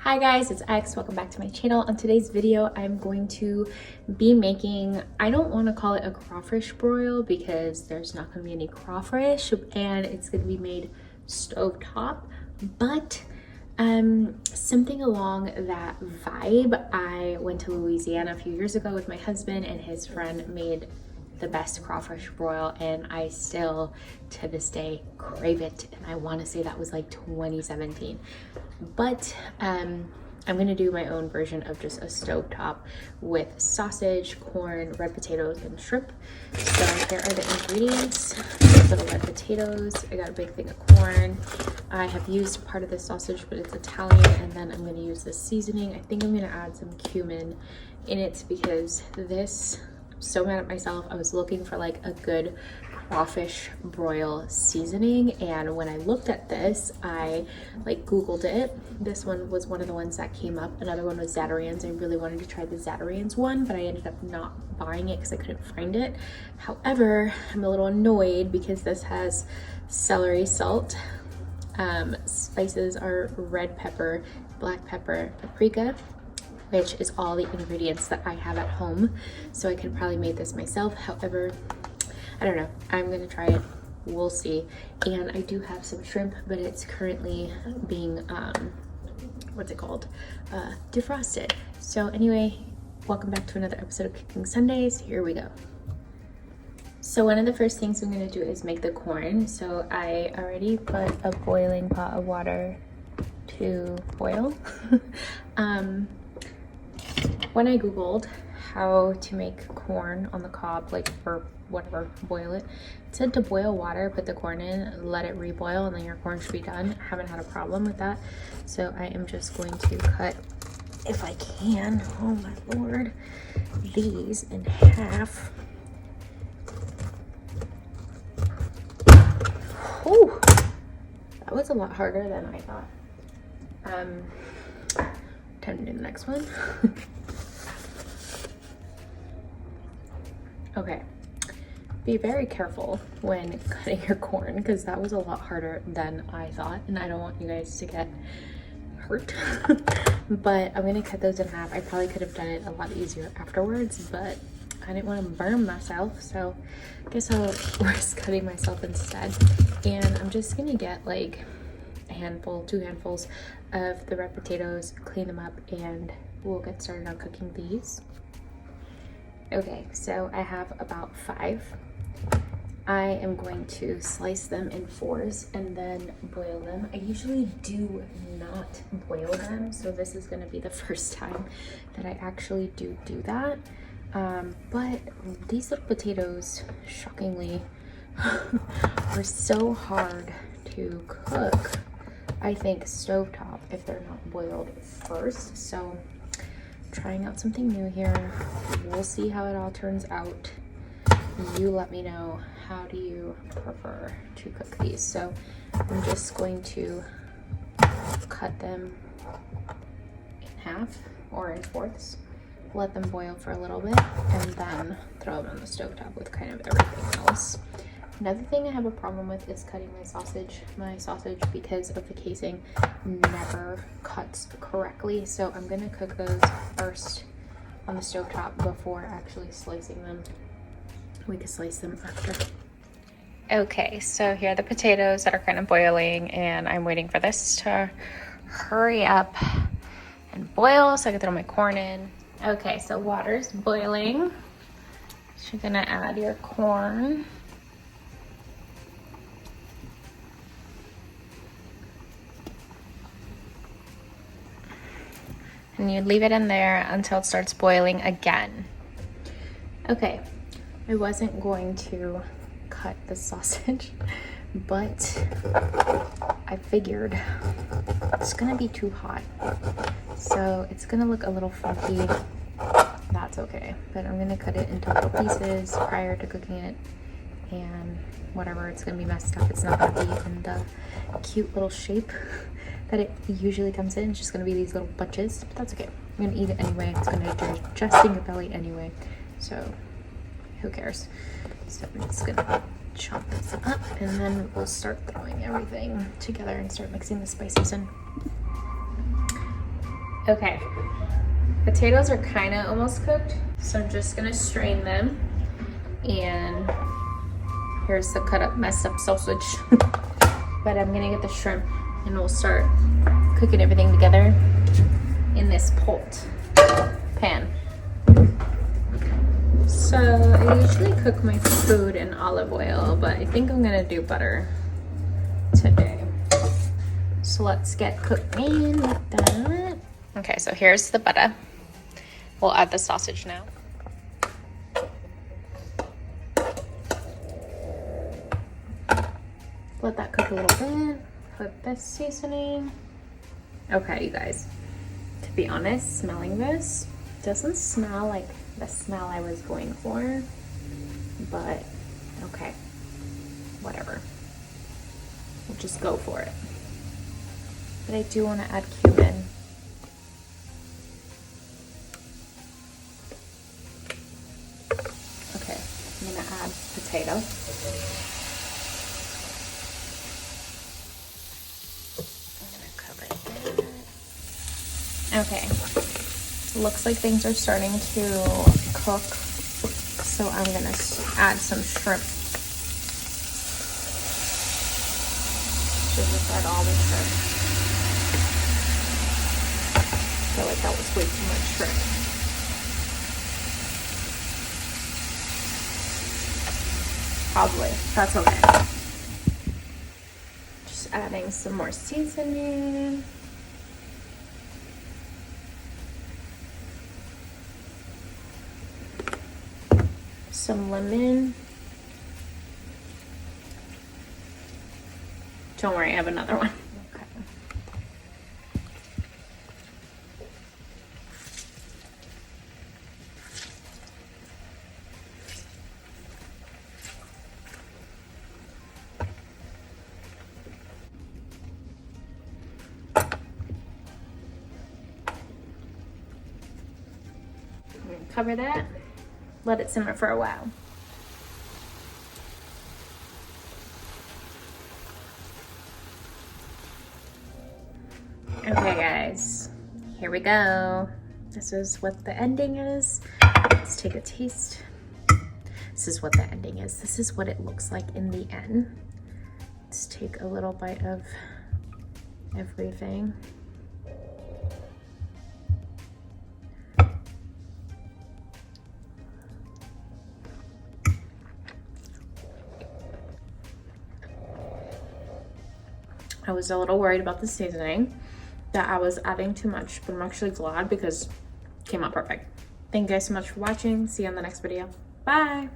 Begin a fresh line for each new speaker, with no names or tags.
Hi guys, it's X. Welcome back to my channel. On today's video, I'm going to be making, I don't want to call it a crawfish broil because there's not going to be any crawfish and it's going to be made stovetop, but something along that vibe. I went to Louisiana a few years ago with my husband and his friend made the best crawfish broil, and I still to this day crave it, and I want to say that was like 2017, but I'm gonna do my own version of just a stovetop with sausage, corn, red potatoes, and shrimp. So here are the ingredients for the red potatoes. I got a big thing of corn. I have used part of the sausage, but it's Italian, and then I'm gonna use the seasoning. I think I'm gonna add some cumin in it because this, I'm so mad at myself. I was looking for like a good crawfish broil seasoning, and when I looked at this, I like Googled it. This one was one of the ones that came up. Another one was Zatarain's. I really wanted to try the Zatarain's one, but I ended up not buying it because I couldn't find it. However, I'm a little annoyed because this has celery salt. Spices are red pepper, black pepper, paprika, which is all the ingredients that I have at home. So I could probably make this myself. However, I don't know. I'm gonna try it. We'll see. And I do have some shrimp, but it's currently being, what's it called? Defrosted. So anyway, welcome back to another episode of Cooking Sundays. Here we go. So one of the first things I'm gonna do is make the corn. So I already put a boiling pot of water to boil. When I Googled how to make corn on the cob, like for whatever, boil it, it said to boil water, put the corn in, let it reboil, and then your corn should be done. Haven't had a problem with that. So I am just going to cut, if I can, oh my lord, these in half. Whew, that was a lot harder than I thought. Time to do the next one. Okay, be very careful when cutting your corn because that was a lot harder than I thought, and I don't want you guys to get hurt. But I'm gonna cut those in half. I probably could have done it a lot easier afterwards, but I didn't want to burn myself, so I guess I'll risk cutting myself instead. And I'm just gonna get like a handful, 2 handfuls of the red potatoes, clean them up, and we'll get started on cooking these. Okay, so I have about 5. I am going to slice them in 4s and then boil them. I usually do not boil them, so this is going to be the first time that I actually do that. But these little potatoes, shockingly, are so hard to cook. I think stovetop if they're not boiled first. So trying out something new here. We'll see how it all turns out. You let me know, how do you prefer to cook these? So I'm just going to cut them in half or in 4ths, let them boil for a little bit, and then throw them on the stovetop with kind of everything else. Another thing I have a problem with is cutting my sausage. My sausage, because of the casing, never cuts correctly. So I'm gonna cook those first on the stovetop before actually slicing them. We can slice them after. Okay, so here are the potatoes that are kind of boiling, and I'm waiting for this to hurry up and boil so I can throw my corn in. Okay, so water's boiling. So you're gonna add your corn. And you leave it in there until it starts boiling again. Okay, I wasn't going to cut the sausage, but I figured it's gonna be too hot. So it's gonna look a little funky. That's okay, but I'm gonna cut it into little pieces prior to cooking it, and whatever, it's gonna be messed up. It's not gonna be in the cute little shape that it usually comes in. It's just gonna be these little bunches, but that's okay. I'm gonna eat it anyway. It's gonna digest in your belly anyway, so who cares? So I'm just gonna chop this up, and then we'll start throwing everything together and start mixing the spices in. Okay, potatoes are kind of almost cooked, so I'm just gonna strain them. And here's the cut up, messed up sausage. But I'm gonna get the shrimp and we'll start cooking everything together in this pot pan. So I usually cook my food in olive oil, but I think I'm gonna do butter today. So let's get cooking with that. Okay, so here's the butter. We'll add the sausage now. Let that cook a little bit. Put this seasoning. Okay, you guys, to be honest, smelling this doesn't smell like the smell I was going for, but okay, whatever. We'll just go for it. But I do want to add cumin. Okay, I'm gonna add potato. Okay, looks like things are starting to cook, so I'm gonna add some shrimp. Should just add all the shrimp. I feel like that was way too much shrimp. Probably, that's okay. Just adding some more seasoning. Some lemon. Don't worry, I have another one. Okay. I'm gonna cover that. Let it simmer for a while. Okay guys, here we go. This is what the ending is. Let's take a taste. This is what the ending is. This is what it looks like in the end. Let's take a little bite of everything. I was a little worried about the seasoning, that I was adding too much, but I'm actually glad because it came out perfect. Thank you guys so much for watching. See you on the next video. Bye.